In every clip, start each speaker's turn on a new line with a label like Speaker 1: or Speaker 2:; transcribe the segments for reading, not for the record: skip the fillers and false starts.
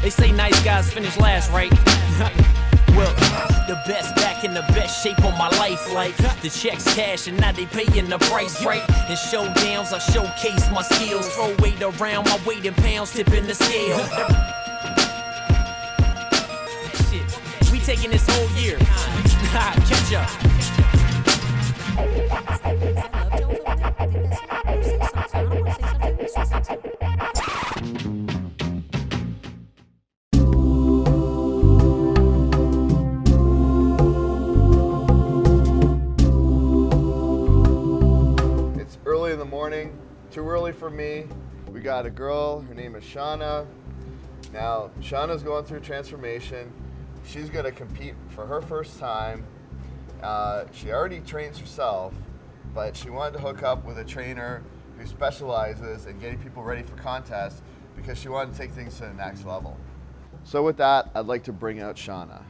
Speaker 1: They say nice guys finish last, right? Well, the best back in the best shape of my life. Like the checks cash and now they paying the price, right? In showdowns I showcase my skills. Throw weight around my weight in pounds, tipping the scale. Shit, we taking this whole year. Catch up.
Speaker 2: It's early in the morning, too early for me. We got a girl, her name is Shauna. Now, Shauna's going through transformation. She's gonna compete for her first time. She already trains herself, but she wanted to hook up with a trainer who specializes in getting people ready for contests because she wanted to take things to the next level. So with that, I'd like to bring out Shauna.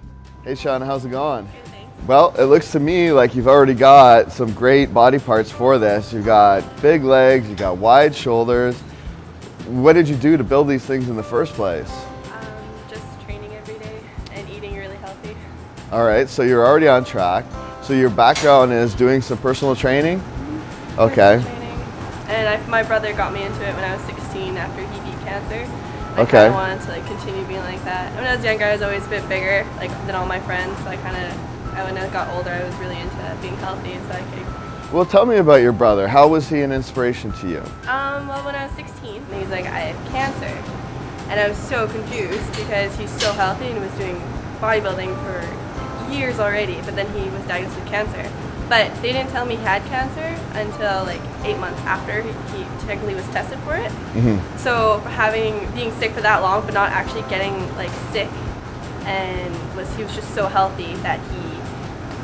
Speaker 2: Hey Shauna, how's it going?
Speaker 3: Good, thanks.
Speaker 2: Well, it looks to me like you've already got some great body parts for this. You've got big legs, you've got wide shoulders. What did you do to build these things in the first place?
Speaker 3: Just training every day and eating really healthy.
Speaker 2: All right, so you're already on track. So your background is doing some personal training? Okay.
Speaker 3: Training. And my brother got me into it when I was 16 after he beat cancer. I
Speaker 2: Okay.
Speaker 3: kind of wanted to continue being like that. When I was younger, I was always a bit bigger than all my friends. So when I got older, I was really into being healthy. So I could.
Speaker 2: Well, tell me about your brother. How was he an inspiration to you?
Speaker 3: Well, when I was 16, he was like, I have cancer. And I was so confused because he's so healthy and was doing bodybuilding for years already, but then he was diagnosed with cancer. But they didn't tell me he had cancer until like 8 months after he technically was tested for it.
Speaker 2: Mm-hmm.
Speaker 3: So being sick for that long, but not actually getting like sick, and he was just so healthy that he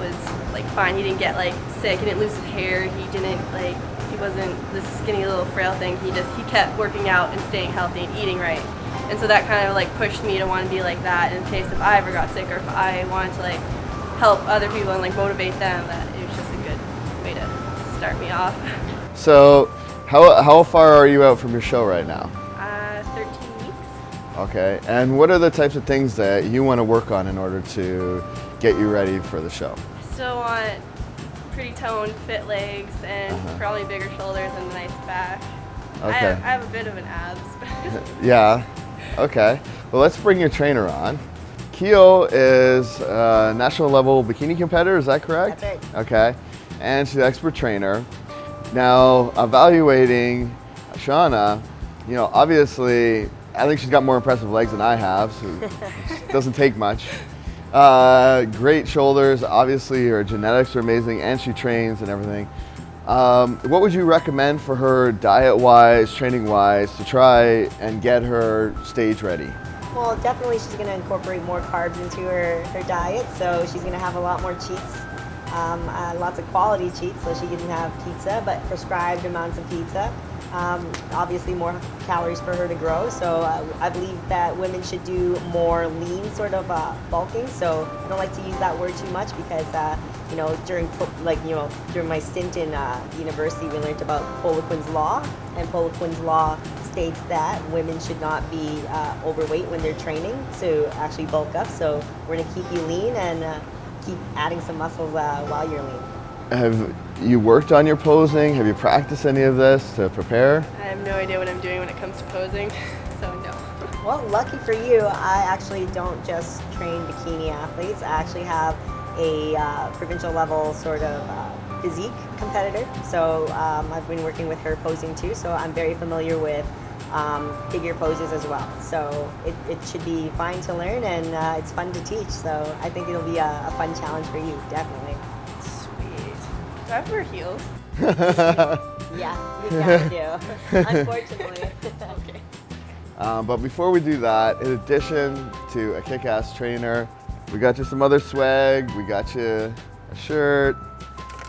Speaker 3: was like fine. He didn't get like sick. He didn't lose his hair. He wasn't this skinny little frail thing. He kept working out and staying healthy and eating right. And so that kind of like pushed me to want to be like that in case if I ever got sick or if I wanted to like help other people and like motivate them, that it was just a good way to start me off.
Speaker 2: So how far are you out from your show right now?
Speaker 3: 13 weeks.
Speaker 2: Okay, and what are the types of things that you want to work on in order to get you ready for the show?
Speaker 3: I still want pretty toned, fit legs and probably bigger shoulders and a nice back.
Speaker 2: Okay.
Speaker 3: I have a bit of an abs.
Speaker 2: Yeah, okay. Well, let's bring your trainer on. Keo is a national level bikini competitor, is that correct?
Speaker 4: That's right.
Speaker 2: Okay, and she's an expert trainer. Now, evaluating Shauna, obviously, I think she's got more impressive legs than I have, so it doesn't take much. Great shoulders, obviously her genetics are amazing and she trains and everything. What would you recommend for her diet-wise, training-wise, to try and get her stage ready?
Speaker 4: Well, definitely she's going to incorporate more carbs into her diet, so she's going to have a lot more cheats, lots of quality cheats, so she can have pizza, but prescribed amounts of pizza. Obviously more calories for her to grow, so I believe that women should do more lean sort of bulking. So I don't like to use that word too much because during my stint in university we learned about Poliquin's law, and Poliquin's law states that women should not be overweight when they're training to actually bulk up. So we're going to keep you lean and keep adding some muscles while you're lean.
Speaker 2: Have you worked on your posing? Have you practiced any of this to prepare?
Speaker 3: I have no idea what I'm doing when it comes to posing, so no.
Speaker 4: Well, lucky for you, I actually don't just train bikini athletes. I actually have a provincial level sort of physique competitor. So I've been working with her posing too, so I'm very familiar with figure poses as well. So it should be fine to learn and it's fun to teach. So I think it'll be a fun challenge for you, definitely.
Speaker 3: Do I have to wear heels?
Speaker 4: Yeah, you can do, unfortunately.
Speaker 3: Okay.
Speaker 2: But before we do that, in addition to a kick-ass trainer, we got you some other swag. We got you a shirt,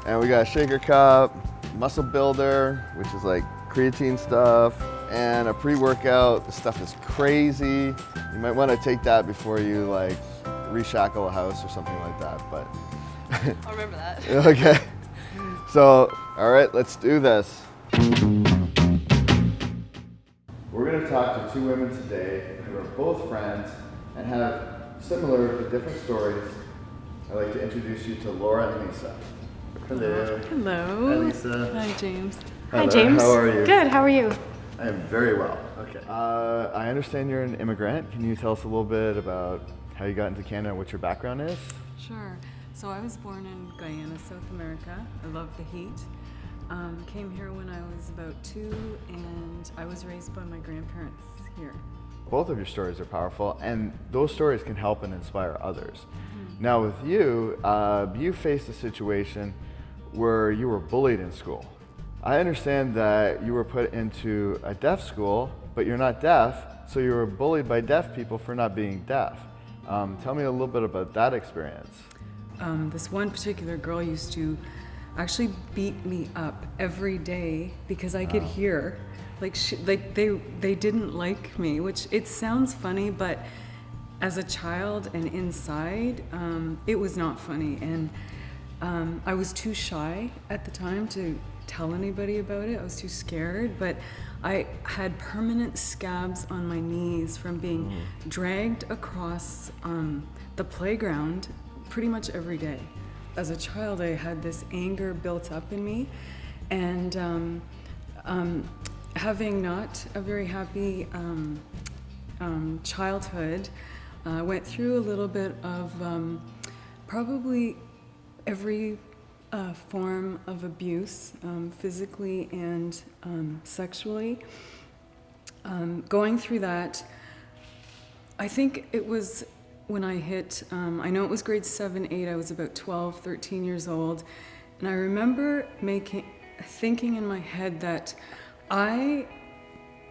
Speaker 2: and we got a shaker cup, muscle builder, which is like creatine stuff, and a pre-workout. The stuff is crazy. You might want to take that before you like reshackle a house or something like that. But
Speaker 3: I'll remember that.
Speaker 2: okay. So, all right, let's do this. going to talk to two women today who are both friends and have similar but different stories. I'd like to introduce you to Laura and Lisa. Hello.
Speaker 5: Hello.
Speaker 2: Hi, Lisa.
Speaker 5: Hi, James.
Speaker 2: Hello.
Speaker 5: Hi, James.
Speaker 2: How are you?
Speaker 5: Good. How are you?
Speaker 2: I am very well. Okay. I understand you're an immigrant. Can you tell us a little bit about how you got into Canada and what your background is?
Speaker 5: Sure. So I was born in Guyana, South America. I love the heat. Came here when I was about 2, and I was raised by my grandparents here.
Speaker 2: Both of your stories are powerful, and those stories can help and inspire others. Now with you, you faced a situation where you were bullied in school. I understand that you were put into a deaf school, but you're not deaf, so you were bullied by deaf people for not being deaf. Tell me a little bit about that experience.
Speaker 5: This one particular girl used to actually beat me up every day because I could hear. They didn't like me, which it sounds funny, but as a child and inside, it was not funny. And I was too shy at the time to tell anybody about it. I was too scared, but I had permanent scabs on my knees from being dragged across the playground pretty much every day. As a child, I had this anger built up in me, and having not a very happy childhood, I went through a little bit of probably every form of abuse, physically and sexually. Going through that, I think it was when I hit, I know it was grade 7, 8, I was about 12, 13 years old, and I remember thinking in my head that I'm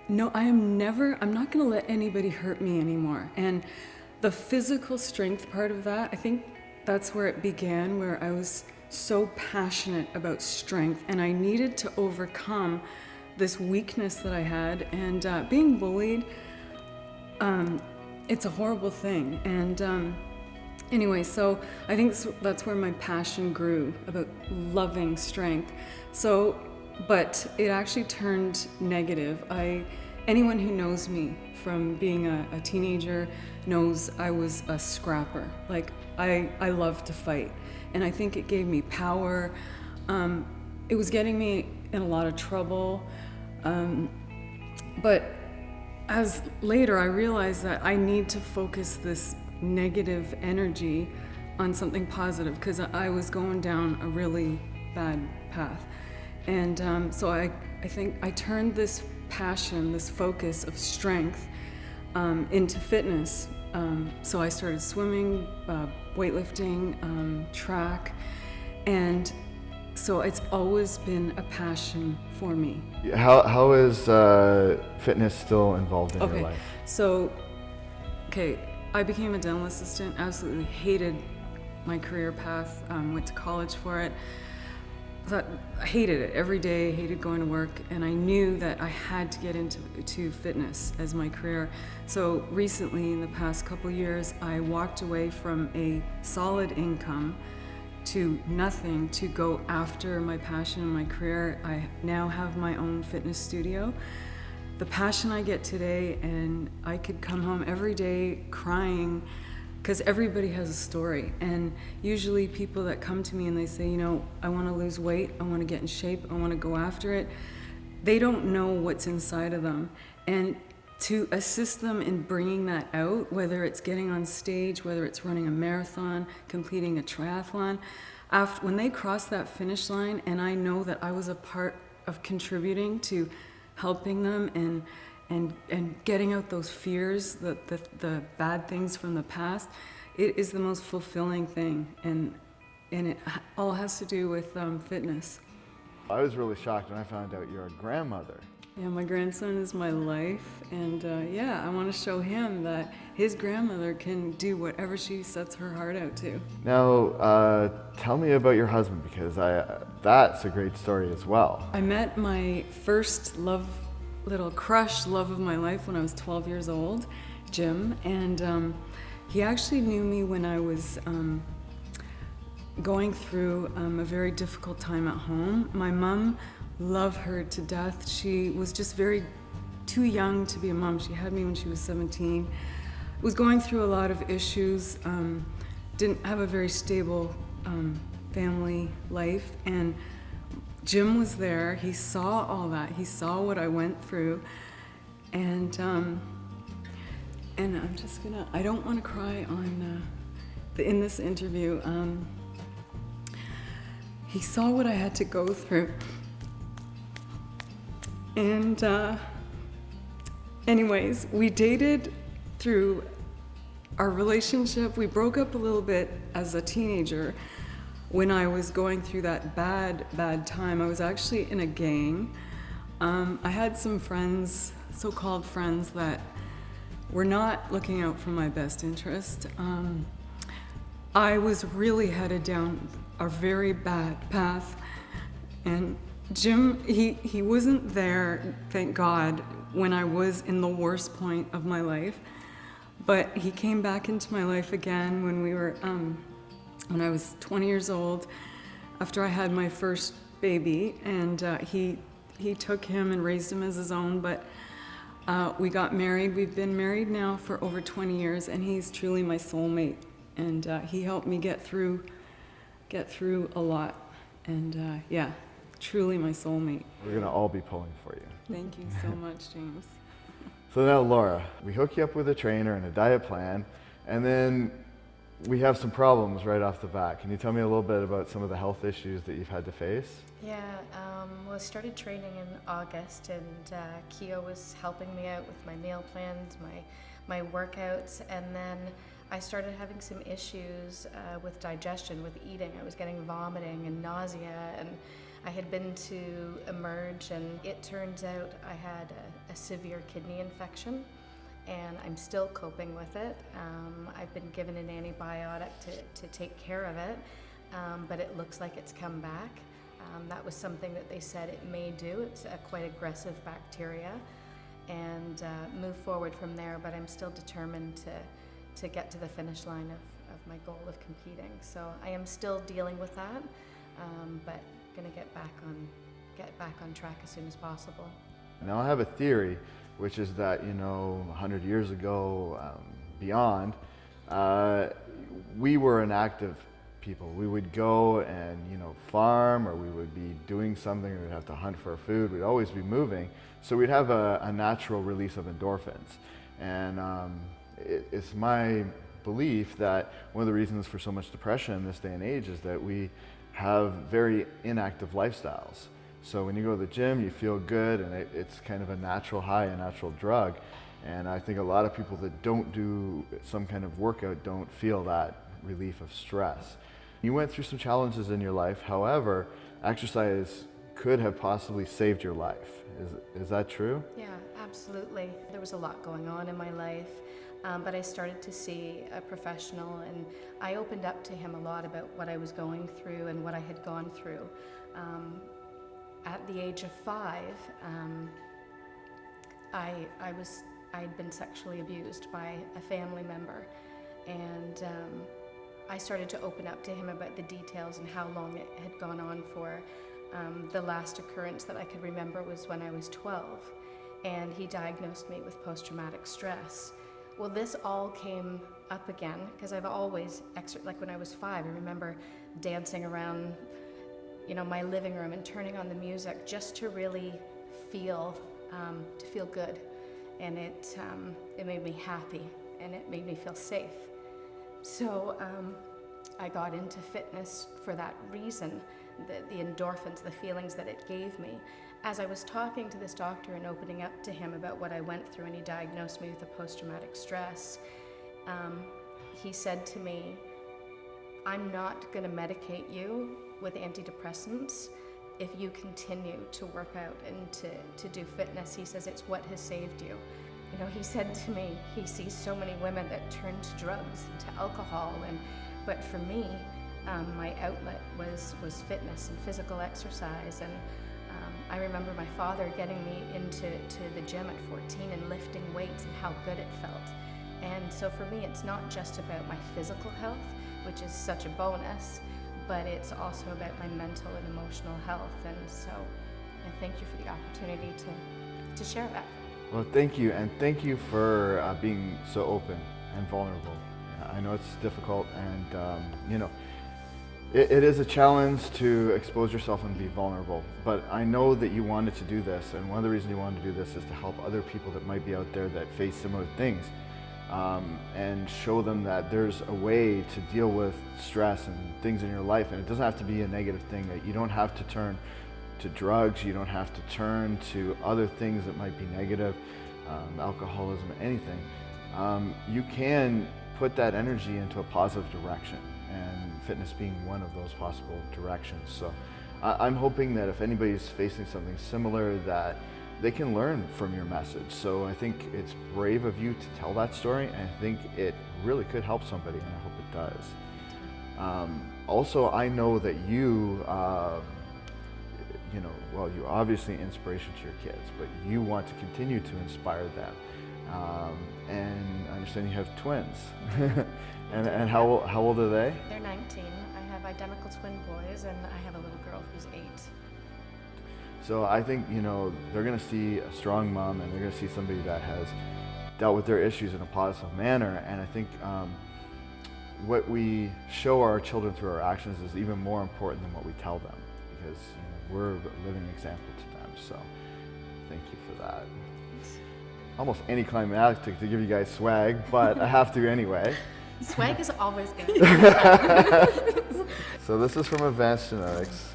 Speaker 5: not gonna let anybody hurt me anymore. And the physical strength part of that, I think that's where it began, where I was so passionate about strength, and I needed to overcome this weakness that I had. And being bullied, it's a horrible thing. And anyway, so I think that's where my passion grew, about loving strength. So, but it actually turned negative. Anyone who knows me from being a teenager knows I was a scrapper. Like, I love to fight. And I think it gave me power. It was getting me in a lot of trouble. But as later I realized that I need to focus this negative energy on something positive, because I was going down a really bad path. And so I think I turned this passion, this focus of strength into fitness. So I started swimming, weightlifting, track, and so it's always been a passion for me.
Speaker 2: How is fitness still involved in your life?
Speaker 5: So, I became a dental assistant, absolutely hated my career path, went to college for it. I hated it every day, hated going to work, and I knew that I had to get into fitness as my career. So recently, in the past couple years, I walked away from a solid income to nothing to go after my passion and my career. I now have my own fitness studio. The passion I get today, and I could come home every day crying, because everybody has a story. And usually people that come to me and they say, I want to lose weight, I want to get in shape, I want to go after it, they don't know what's inside of them. And to assist them in bringing that out, whether it's getting on stage, whether it's running a marathon, completing a triathlon, when they cross that finish line, and I know that I was a part of contributing to helping them and getting out those fears, the bad things from the past, it is the most fulfilling thing, and it all has to do with fitness.
Speaker 2: I was really shocked when I found out you're a grandmother.
Speaker 5: Yeah, my grandson is my life, and I want to show him that his grandmother can do whatever she sets her heart out to.
Speaker 2: Now, tell me about your husband, because that's a great story as well.
Speaker 5: I met my first little crush love of my life when I was 12 years old, Jim, and he actually knew me when I was going through a very difficult time at home. My mom loved her to death. She was just too too young to be a mom. She had me when she was 17. Was going through a lot of issues, didn't have a very stable family life, and Jim was there. He saw all that. He saw what I went through, and I'm just gonna, I don't want to cry on in this interview. He saw what I had to go through, and anyways, we dated through our relationship. We broke up a little bit as a teenager when I was going through that bad time. I was actually in a gang. I had some friends, so-called friends, that were not looking out for my best interest. I was really headed down a very bad path, and Jim, he wasn't there, thank God, when I was in the worst point of my life, but he came back into my life again when we were, when I was 20 years old, after I had my first baby, and he took him and raised him as his own, but we got married. We've been married now for over 20 years, and he's truly my soulmate, and he helped me get through a lot, and yeah, truly my soulmate.
Speaker 2: We're gonna all be pulling for you.
Speaker 5: Thank you so much, James.
Speaker 2: So now, Laura, we hook you up with a trainer and a diet plan, and then we have some problems right off the bat. Can you tell me a little bit about some of the health issues that you've had to face?
Speaker 6: Yeah, well, I started training in August, and Keo was helping me out with my meal plans, my workouts, and then I started having some issues with digestion, with eating. I was getting vomiting and nausea, and I had been to Emerge, and it turns out I had a severe kidney infection, and I'm still coping with it. I've been given an antibiotic to take care of it, but it looks like it's come back. That was something that they said it may do. It's a quite aggressive bacteria, and move forward from there, but I'm still determined to get to the finish line of my goal of competing. So I am still dealing with that, but gonna get back on track as soon as possible.
Speaker 2: Now I have a theory, which is that, 100 years ago, beyond, we were an active people. We would go and, farm, or we would be doing something, we'd have to hunt for food, we'd always be moving. So we'd have a natural release of endorphins. And it's my belief that one of the reasons for so much depression in this day and age is that we have very inactive lifestyles. So when you go to the gym, you feel good, and it's kind of a natural high, a natural drug. And I think a lot of people that don't do some kind of workout don't feel that relief of stress. You went through some challenges in your life. However, exercise could have possibly saved your life. Is that true?
Speaker 6: Yeah, absolutely. There was a lot going on in my life, but I started to see a professional, and I opened up to him a lot about what I was going through and what I had gone through. At the age of 5, I'd been sexually abused by a family member, and I started to open up to him about the details and how long it had gone on for. The last occurrence that I could remember was when I was 12, and he diagnosed me with post-traumatic stress. Well, this all came up again because I've always, like when I was 5, I remember dancing around my living room and turning on the music just to really feel good, and it made me happy, and it made me feel safe. So I got into fitness for that reason, the endorphins, the feelings that it gave me. As I was talking to this doctor and opening up to him about what I went through, and he diagnosed me with a post-traumatic stress, he said to me, "I'm not going to medicate you with antidepressants if you continue to work out and to do fitness." He says, "It's what has saved you." He said to me, he sees so many women that turn to drugs and to alcohol, but for me, my outlet was fitness and physical exercise. And I remember my father getting me into the gym at 14 and lifting weights and how good it felt. And so for me, it's not just about my physical health, which is such a bonus, but it's also about my mental and emotional health. And so I thank you for the opportunity to share that.
Speaker 2: Well, thank you, and thank you for being so open and vulnerable. I know it's difficult, and you know, it is a challenge to expose yourself and be vulnerable, but I know that you wanted to do this, and one of the reasons you wanted to do this is to help other people that might be out there that face similar things, and show them that there's a way to deal with stress and things in your life, and it doesn't have to be a negative thing. That you don't have to turn to drugs, you don't have to turn to other things that might be negative, alcoholism, anything. You can put that energy into a positive direction, and fitness being one of those possible directions. So I'm hoping that if anybody's facing something similar, that they can learn from your message. So I think it's brave of you to tell that story, and I think it really could help somebody, and I hope it does. Also, I know that you, you know, well, you're obviously an inspiration to your kids, but you want to continue to inspire them. And I understand you have twins. and how old are they?
Speaker 6: They're 19. I have identical twin boys, and I have a little girl who's 8.
Speaker 2: So I think, you know, they're going to see a strong mom, and they're going to see somebody that has dealt with their issues in a positive manner. And I think what we show our children through our actions is even more important than what we tell them, because you know, we're a living example to them. So thank you for that. Almost anticlimactic to give you guys swag, but I have to anyway.
Speaker 6: Swag is always good.
Speaker 2: So this is from Advanced Genetics.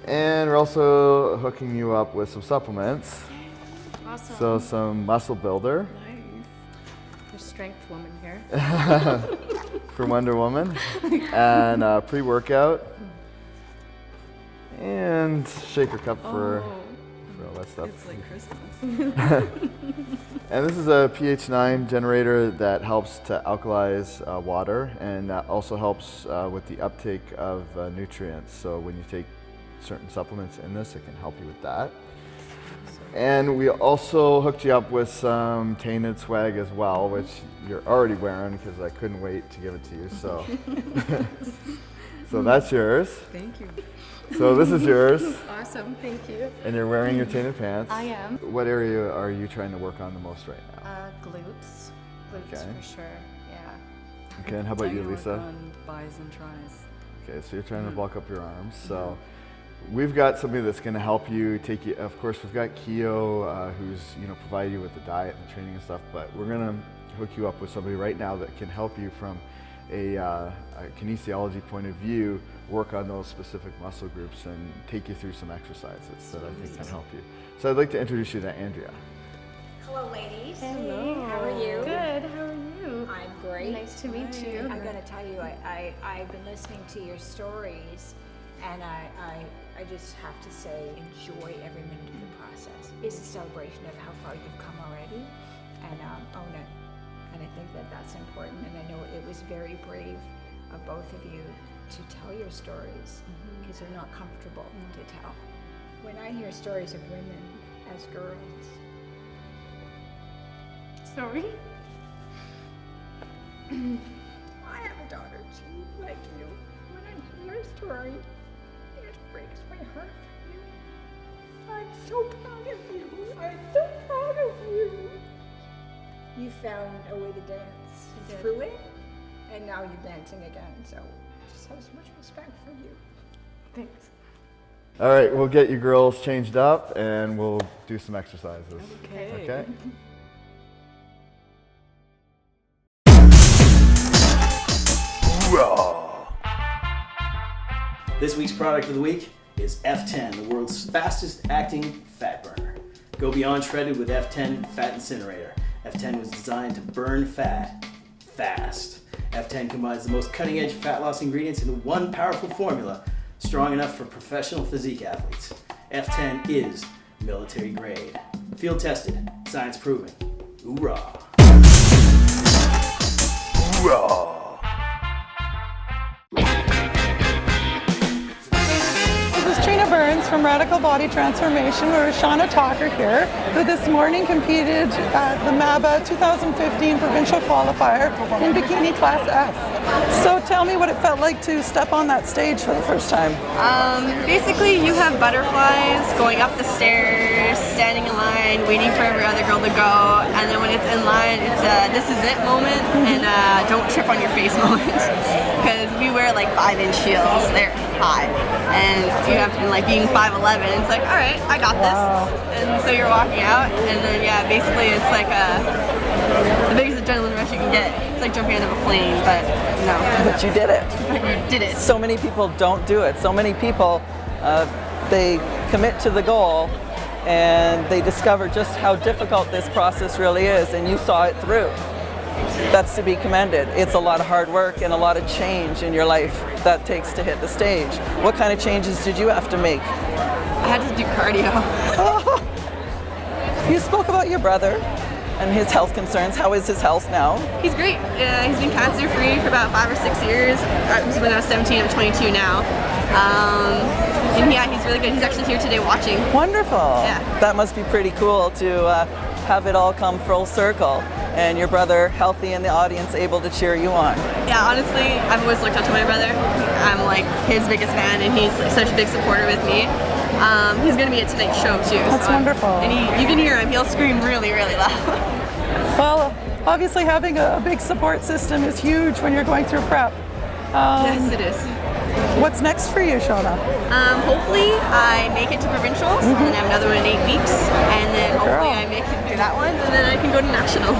Speaker 2: And we're also hooking you up with some supplements.
Speaker 6: Awesome.
Speaker 2: So some Muscle Builder.
Speaker 5: Nice.
Speaker 6: There's Strength Woman here.
Speaker 2: For Wonder Woman. And pre-workout. And shaker cup for all that stuff.
Speaker 5: It's like Christmas.
Speaker 2: And this is a pH 9 generator that helps to alkalize water, and that also helps with the uptake of nutrients. So when you take certain supplements in this, it can help you with that. And we also hooked you up with some Tainted swag as well, which you're already wearing because I couldn't wait to give it to you. So, so that's yours.
Speaker 5: Thank you.
Speaker 2: So this is yours.
Speaker 6: Awesome, thank you.
Speaker 2: And you're wearing your Tainted pants.
Speaker 6: I am.
Speaker 2: What area are you trying to work on the most right now?
Speaker 6: Glutes. Glutes
Speaker 2: Okay.
Speaker 6: for sure, yeah.
Speaker 2: Okay, and how about you,
Speaker 5: Work
Speaker 2: Lisa?
Speaker 5: on buys and tries.
Speaker 2: Okay, so you're trying to bulk up your arms. So we've got somebody that's going to help you take you. Of course, we've got Keo, who's provided you with the diet and the training and stuff. But we're going to hook you up with somebody right now that can help you from a kinesiology point of view, work on those specific muscle groups and take you through some exercises that I think can help you. So I'd like to introduce you to Andrea.
Speaker 7: Hello, ladies.
Speaker 6: Hello.
Speaker 7: How are you?
Speaker 6: Good, how are you?
Speaker 7: I'm great.
Speaker 6: Nice to meet you.
Speaker 7: I gotta tell you, I've been listening to your stories, and I just have to say, enjoy every minute of the process. It's a celebration of how far you've come already, and own it. And I think that that's important, and I know it was very brave of both of you to tell your stories, because they're not comfortable to tell. When I hear stories of women as girls,
Speaker 6: Sorry?
Speaker 7: I have a daughter too, like you. When I hear your story, it breaks my heart for you. I'm so proud of you. I'm so proud of you. You found a way to dance through it, and now you're dancing again. So I just have so much respect for you.
Speaker 6: Thanks.
Speaker 2: All right, we'll get you girls changed up and we'll do some exercises.
Speaker 5: Okay.
Speaker 2: Okay?
Speaker 8: This week's product of the week is F10, the world's fastest acting fat burner. Go beyond shredded with F10 Fat Incinerator. F10 was designed to burn fat fast. F10 combines the most cutting-edge fat loss ingredients into one powerful formula, strong enough for professional physique athletes. F10 is military grade. Field tested, science proven. Hoorah!
Speaker 2: Hoorah!
Speaker 9: This is Trina from Radical Body Transformation. We're with Shawna Tocher here, who this morning competed at the MABA 2015 Provincial Qualifier in Bikini Class S. So tell me what it felt like to step on that stage for the first time.
Speaker 3: Basically, you have butterflies going up the stairs, standing in line, waiting for every other girl to go, and then when it's in line, it's a this is it moment, and don't trip on your face moment. Because we wear like 5-inch heels, they're high, and you have to, like, being 5'11", it's like, all right, I got this. And so you're walking out, and then yeah, basically it's like the biggest adrenaline rush you can get. It's like jumping out of a plane, but no.
Speaker 9: But you did it.
Speaker 3: You did it.
Speaker 9: So many people don't do it. So many people, they commit to the goal and they discover just how difficult this process really is, and you saw it through. That's to be commended. It's a lot of hard work and a lot of change in your life that takes to hit the stage. What kind of changes did you have to make?
Speaker 3: I had to do cardio.
Speaker 9: You spoke about your brother and his health concerns. How is his health now?
Speaker 3: He's great. He's been cancer free for about 5 or 6 years. When I was 17, I'm 22 now. And yeah, he's really good. He's actually here today watching.
Speaker 9: Wonderful.
Speaker 3: Yeah.
Speaker 9: That must be pretty cool to have it all come full circle and your brother healthy in the audience, able to cheer you on.
Speaker 3: Yeah, honestly, I've always looked up to my brother. I'm like his biggest fan, and he's like such a big supporter with me. He's going to be at tonight's show too.
Speaker 9: That's wonderful.
Speaker 3: And you can hear him. He'll scream really, really loud.
Speaker 9: Well, obviously having a big support system is huge when you're going through prep.
Speaker 3: Yes, it is.
Speaker 9: What's next for you, Shauna?
Speaker 3: Hopefully I make it to Provincials, and then I have another one in 8 weeks, and then hopefully I make it through that one, and then I can go to Nationals.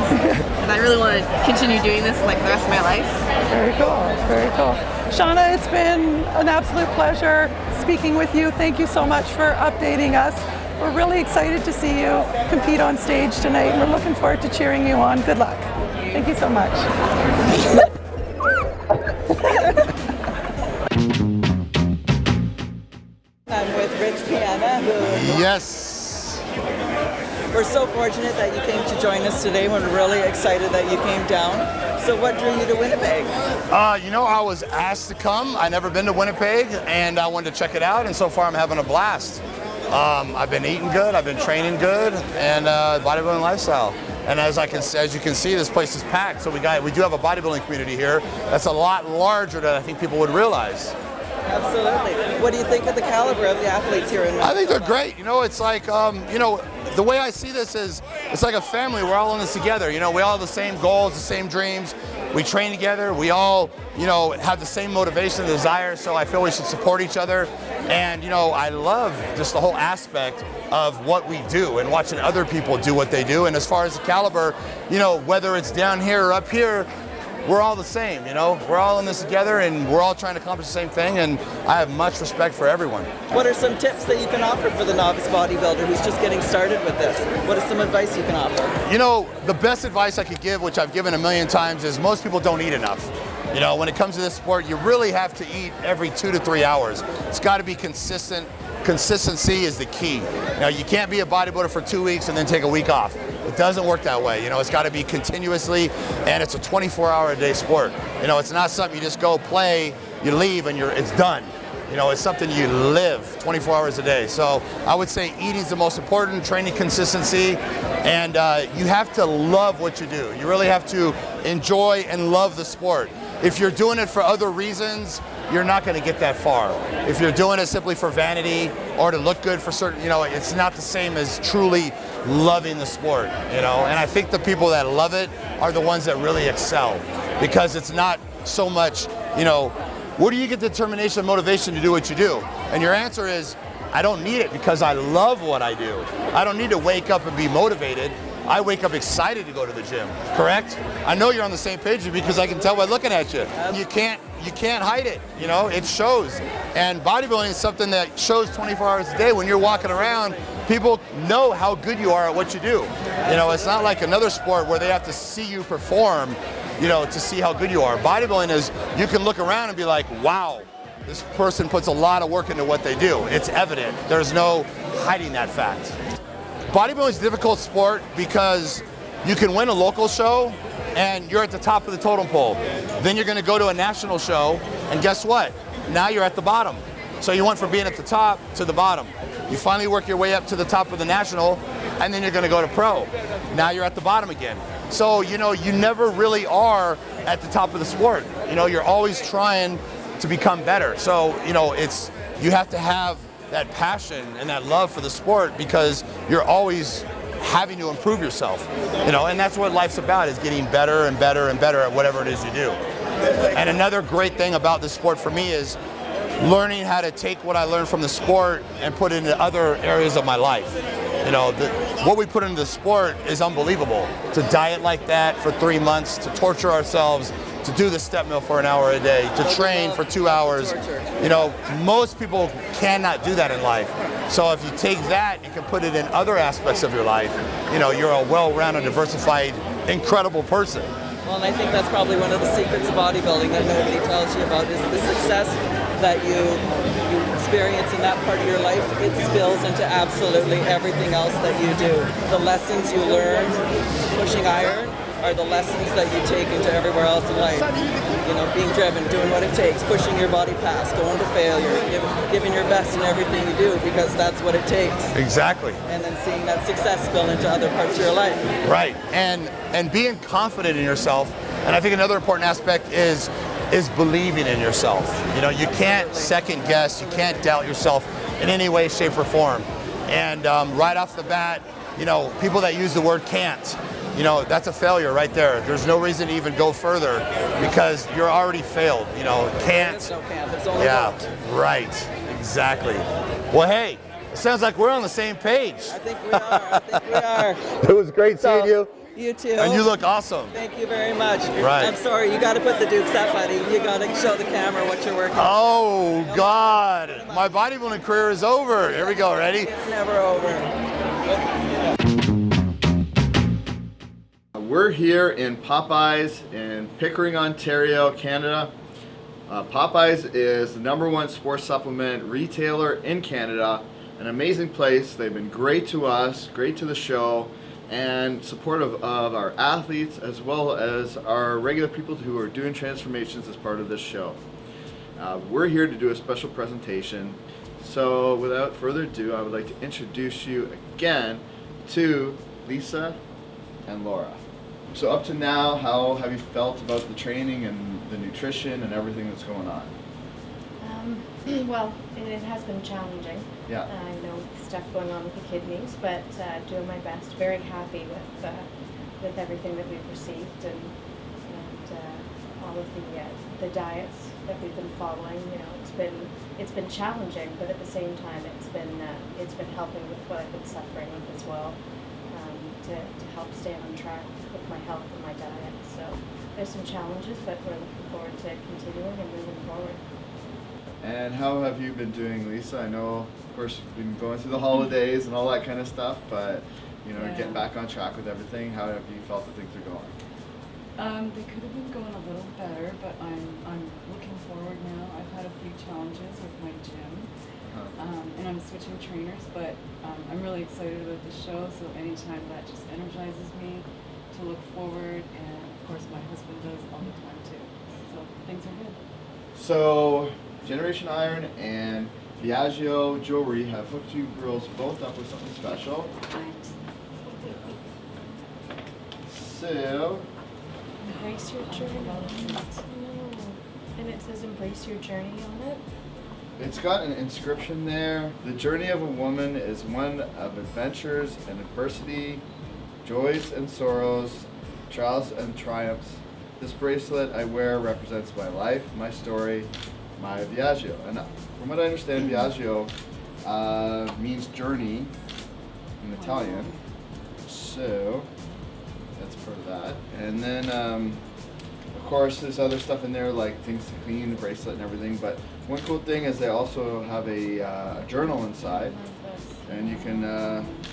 Speaker 3: And I really want to continue doing this like the rest of my life.
Speaker 9: Very cool, very cool. Shauna, it's been an absolute pleasure speaking with you. Thank you so much for updating us. We're really excited to see you compete on stage tonight, and we're looking forward to cheering you on. Good luck. Thank you so much. I'm with Rich Piana, who...
Speaker 10: Yes.
Speaker 9: We're so fortunate that you came to join us today. We're really excited that you came down. So what drew you to Winnipeg?
Speaker 10: I was asked to come. I've never been to Winnipeg, and I wanted to check it out, and so far I'm having a blast. I've been eating good, I've been training good, and bodybuilding lifestyle. And as you can see, this place is packed. So we do have a bodybuilding community here that's a lot larger than I think people would realize.
Speaker 9: Absolutely. What do you think of the caliber of the athletes here in Winnipeg?
Speaker 10: I think they're great. It's like, the way I see this is, it's like a family. We're all in this together. We all have the same goals, the same dreams. We train together. We all, have the same motivation and desire. So I feel we should support each other. And, I love just the whole aspect of what we do and watching other people do what they do. And as far as the caliber, whether it's down here or up here, we're all the same, We're all in this together, and we're all trying to accomplish the same thing, and I have much respect for everyone.
Speaker 9: What are some tips that you can offer for the novice bodybuilder who's just getting started with this? What is some advice you can offer?
Speaker 10: The best advice I could give, which I've given a million times, is most people don't eat enough. When it comes to this sport, you really have to eat every 2 to 3 hours. It's got to be consistent. Consistency is the key. You can't be a bodybuilder for 2 weeks and then take a week off. It doesn't work that way. It's got to be continuously, and it's a 24-hour-a-day sport. It's not something you just go play, you leave, and it's done. It's something you live 24 hours a day. So I would say eating's the most important, training consistency, and you have to love what you do. You really have to enjoy and love the sport. If you're doing it for other reasons, you're not going to get that far. If you're doing it simply for vanity or to look good for certain, it's not the same as truly loving the sport, And I think the people that love it are the ones that really excel, because it's not so much, where do you get determination and motivation to do what you do? And your answer is, I don't need it because I love what I do. I don't need to wake up and be motivated. I wake up excited to go to the gym, correct? I know you're on the same page because I can tell by looking at you. You can't hide it, it shows. And bodybuilding is something that shows 24 hours a day. When you're walking around, people know how good you are at what you do. It's not like another sport where they have to see you perform, to see how good you are. Bodybuilding is, you can look around and be like, wow, this person puts a lot of work into what they do. It's evident. There's no hiding that fact. Bodybuilding is a difficult sport because you can win a local show and you're at the top of the totem pole. Then you're going to go to a national show, and guess what? Now you're at the bottom. So you went from being at the top to the bottom. You finally work your way up to the top of the national, and then you're going to go to pro. Now you're at the bottom again. So, you know, you never really are at the top of the sport. You know, you're always trying to become better. So, you know, you have to have that passion and that love for the sport because you're always having to improve yourself, you know, and that's what life's about, is getting better and better and better at whatever it is you do. And another great thing about this sport for me is learning how to take what I learned from the sport and put it into other areas of my life. You know, what we put into the sport is unbelievable. To diet like that for 3 months, to torture ourselves, to do the step mill for an hour a day, to train for 2 hours. You know, most people cannot do that in life. So if you take that and can put it in other aspects of your life, you know, you're a well-rounded, diversified, incredible person.
Speaker 9: Well, and I think that's probably one of the secrets of bodybuilding that nobody tells you about, is the success that you experience in that part of your life. It spills into absolutely everything else that you do. The lessons you learn pushing iron are the lessons that you take into everywhere else in life. You know, being driven, doing what it takes, pushing your body past, going to failure, giving your best in everything you do, because that's what it takes.
Speaker 10: Exactly.
Speaker 9: And then seeing that success spill into other parts of your life.
Speaker 10: Right, and being confident in yourself. And I think another important aspect is believing in yourself. You know, you can't second guess, you can't doubt yourself in any way, shape, or form. And right off the bat, you know, people that use the word can't, you know, that's a failure right there. There's no reason to even go further because you're already failed. You know, can't.
Speaker 9: There's no can't, there's only
Speaker 10: Yeah, right, exactly. Well, hey, it sounds like we're on the same page.
Speaker 9: I think we are.
Speaker 10: It was great seeing you.
Speaker 9: You too.
Speaker 10: And you look awesome.
Speaker 9: Thank you very much.
Speaker 10: Right.
Speaker 9: I'm sorry, you got to put the dukes up, buddy. You got to show the camera what you're working on.
Speaker 10: Oh, God. My bodybuilding career is over. Here we go. Ready?
Speaker 9: It's never over.
Speaker 2: We're here in Popeyes in Pickering, Ontario, Canada. Popeyes is the #1 sports supplement retailer in Canada. An amazing place. They've been great to us, great to the show, and supportive of our athletes as well as our regular people who are doing transformations as part of this show. We're here to do a special presentation. So without further ado, I would like to introduce you again to Lisa and Laura. So up to now, how have you felt about the training and the nutrition and everything that's going on?
Speaker 6: Well, it has been challenging.
Speaker 2: Yeah.
Speaker 6: I know stuff going on with the kidneys, but doing my best. Very happy with everything that we've received and all of the diets that we've been following. You know, it's been challenging, but at the same time, it's been helping with what I've been suffering with as well. To help stay on track with my health and my diet. So there's some challenges, but we're looking forward to continuing and moving forward.
Speaker 2: And how have you been doing, Lisa? I know, of course, you've been going through the holidays and all that kind of stuff, but you know, getting back on track with everything. How have you felt that things are going?
Speaker 5: They could have been going a little better, but I'm looking forward now. I've had a few challenges with my gym. And I'm switching trainers, but I'm really excited about the show, so anytime that just energizes me to look forward, and of course my husband does all the time too. So things are good.
Speaker 2: So Generation Iron and Viaggio Jewelry have hooked you girls both up with something special. So
Speaker 6: Embrace your journey. And it says embrace your journey on it.
Speaker 2: it's got an inscription there. The journey of a woman is one of adventures and adversity, joys and sorrows, trials and triumphs. This bracelet I wear represents my life, my story, my Viaggio. And from what I understand, Viaggio means journey in Italian. So that's part of that. And then, of course, there's other stuff in there like things to clean, the bracelet and everything. But one cool thing is they also have a journal inside. And you can,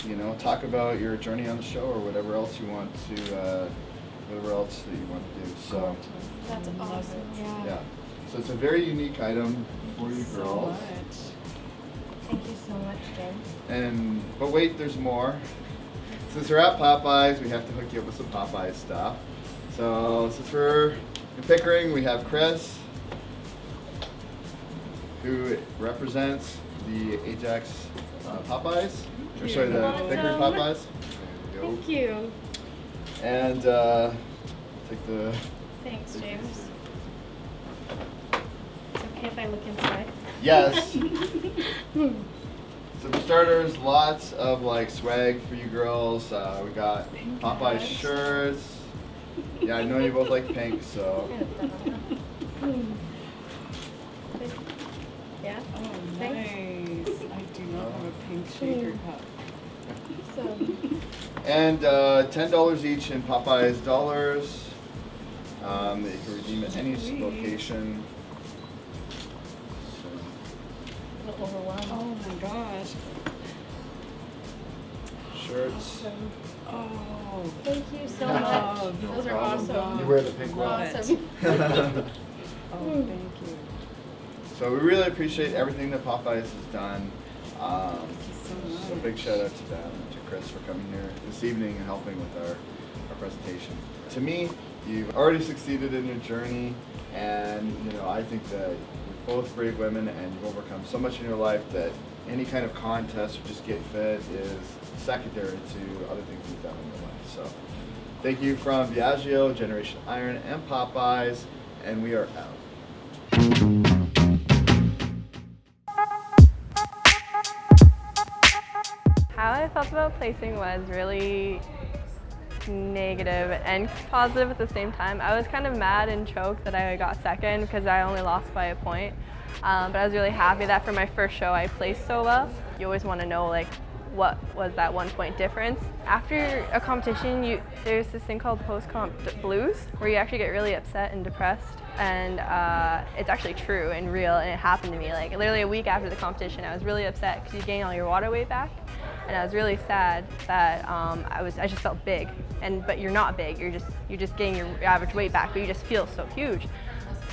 Speaker 2: you know, talk about your journey on the show or whatever else you want to, whatever else that you want to do. So
Speaker 6: That's awesome.
Speaker 2: yeah, so it's a very unique item for you girls.
Speaker 6: Thank you so much, James.
Speaker 2: And but wait, there's more. Since we're at Popeyes, we have to hook you up with some Popeyes stuff. So since we're in Pickering, we have Chris, who represents the Ajax Popeyes. Or sorry, the Pickering Popeyes. There we go.
Speaker 6: Thank you.
Speaker 2: And take the.
Speaker 6: Thanks, James. It's okay if I look inside.
Speaker 2: Yes. So for starters, lots of like swag for you girls. We got Popeye shirts. Yeah, I know you both like pink, so.
Speaker 6: Yeah?
Speaker 5: Oh,
Speaker 6: Thanks.
Speaker 5: nice. I do not have a pink shaker cup.
Speaker 2: And $10 each in Popeye's dollars. That you can redeem at any location.
Speaker 6: A little overwhelmed.
Speaker 5: Oh my gosh.
Speaker 2: Shirts.
Speaker 5: Oh.
Speaker 6: Thank you so much. Those are awesome.
Speaker 2: You wear the pink one.
Speaker 6: Awesome.
Speaker 5: Oh, thank you.
Speaker 2: So we really appreciate everything that Popeyes has done.
Speaker 5: Thank you so much.
Speaker 2: So big shout out to them and to Chris for coming here this evening and helping with our presentation. To me, you've already succeeded in your journey, and I think that you're both brave women and you've overcome so much in your life that any kind of contest or just get fit is secondary to other things you've done in your life. So thank you from Viaggio, Generation Iron, and Popeyes, and we are out.
Speaker 3: How I felt about placing was really negative and positive at the same time. I was kind of mad and choked that I got second because I only lost by a point. But I was really happy that for my first show I placed so well. You always want to know like what was that 1 point difference. After a competition, there's this thing called post-comp blues where you actually get really upset and depressed. And it's actually true and real, and it happened to me. Like literally a week after the competition, I was really upset because you gain all your water weight back. And I was really sad that I just felt big, but you're not big. You're just getting your average weight back, but you just feel so huge.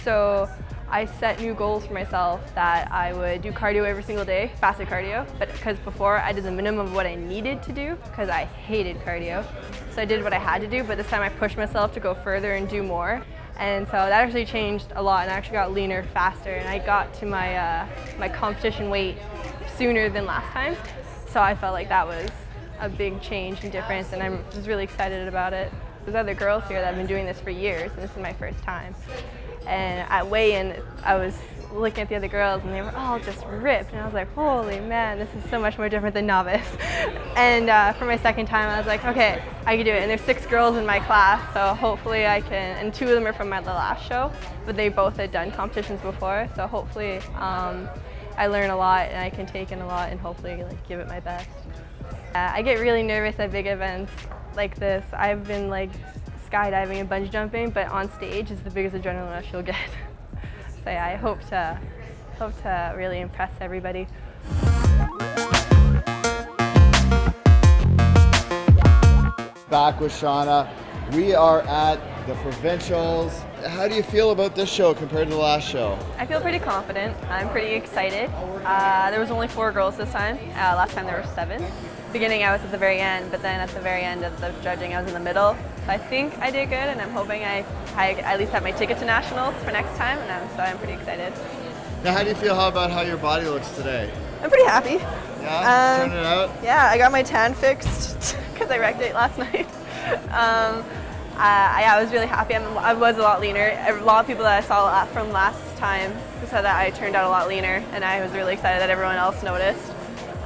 Speaker 3: So I set new goals for myself that I would do cardio every single day, fasted cardio. But because before I did the minimum of what I needed to do because I hated cardio, so I did what I had to do. But this time I pushed myself to go further and do more. And so that actually changed a lot, and I actually got leaner faster, and I got to my my competition weight sooner than last time. So I felt like that was a big change and difference, and I was really excited about it. There's other girls here that have been doing this for years, and this is my first time. And at weigh-in, I was looking at the other girls, and they were all just ripped, and I was like, holy man, this is so much more different than novice. And for my second time, I was like, okay, I can do it. And there's 6 girls in my class, so hopefully I can, and 2 of them are from the last show, but they both had done competitions before, so hopefully I learn a lot and I can take in a lot and hopefully like give it my best. I get really nervous at big events like this. I've been like skydiving and bungee jumping, but on stage is the biggest adrenaline rush you'll get. So yeah, I hope to really impress everybody.
Speaker 2: Back with Shauna. We are at the Provincials. How do you feel about this show compared to the last show?
Speaker 3: I feel pretty confident. I'm pretty excited. There was only 4 girls this time. Last time there were 7. Beginning I was at the very end, but then at the very end of the judging I was in the middle. So I think I did good, and I'm hoping I at least have my ticket to nationals for next time, and so I'm pretty excited.
Speaker 2: Now, how do you feel about how your body looks today?
Speaker 3: I'm pretty happy.
Speaker 2: Yeah, turn it out?
Speaker 3: Yeah, I got my tan fixed because I wrecked it last night. I was really happy. I was a lot leaner. A lot of people that I saw from last time said that I turned out a lot leaner, and I was really excited that everyone else noticed.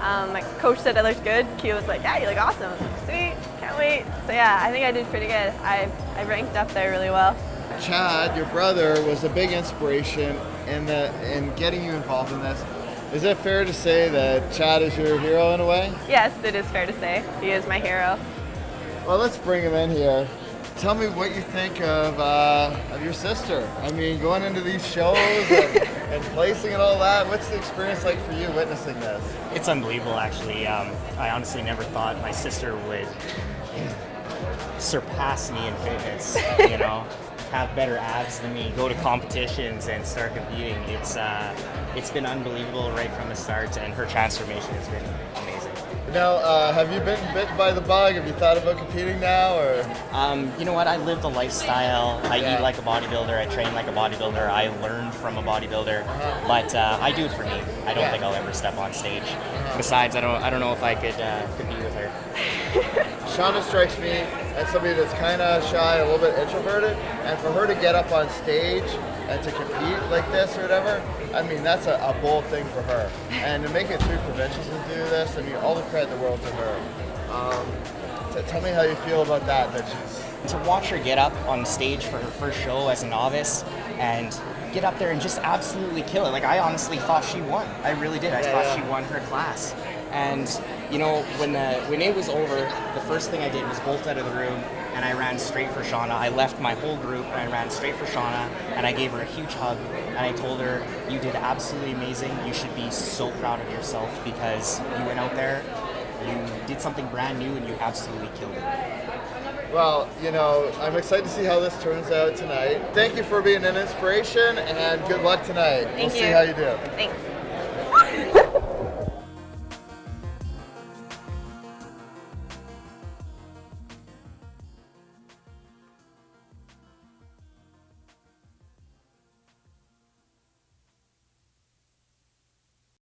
Speaker 3: My coach said I looked good. Keo was like, yeah, you look awesome. I was like, sweet, can't wait. So yeah, I think I did pretty good. I ranked up there really well.
Speaker 2: Chad, your brother, was a big inspiration in getting you involved in this. Is it fair to say that Chad is your hero in a way?
Speaker 3: Yes, it is fair to say. He is my hero.
Speaker 2: Well, let's bring him in here. Tell me what you think of your sister. I mean, going into these shows and placing and all that, what's the experience like for you witnessing this?
Speaker 11: It's unbelievable, actually. I honestly never thought my sister would surpass me in fitness, you know, have better abs than me, go to competitions and start competing. It's been unbelievable right from the start, and her transformation has been amazing.
Speaker 2: Now, have you been bit by the bug? Have you thought about competing now, or?
Speaker 11: You know what? I lived a lifestyle. I eat like a bodybuilder. I train like a bodybuilder. I learned from a bodybuilder, but I do it for me. I don't think I'll ever step on stage. Besides, I don't know if I could compete with her.
Speaker 2: Shauna strikes me as somebody that's kind of shy, a little bit introverted, and for her to get up on stage and to compete like this or whatever, I mean, that's a bold thing for her. And to make it through Provincials and do this, I mean, all the credit in the world to her. Tell me how you feel about that she's...
Speaker 11: To watch her get up on stage for her first show as a novice and get up there and just absolutely kill it. Like, I honestly thought she won. I really did. I thought she won her class. And, you know, when it was over, the first thing I did was bolt out of the room and I ran straight for Shauna. I left my whole group and I ran straight for Shauna and I gave her a huge hug and I told her, you did absolutely amazing. You should be so proud of yourself because you went out there, you did something brand new and you absolutely killed it.
Speaker 2: Well, you know, I'm excited to see how this turns out tonight. Thank you for being an inspiration and good luck tonight.
Speaker 3: Thank you.
Speaker 2: We'll see how you do.
Speaker 3: Thanks.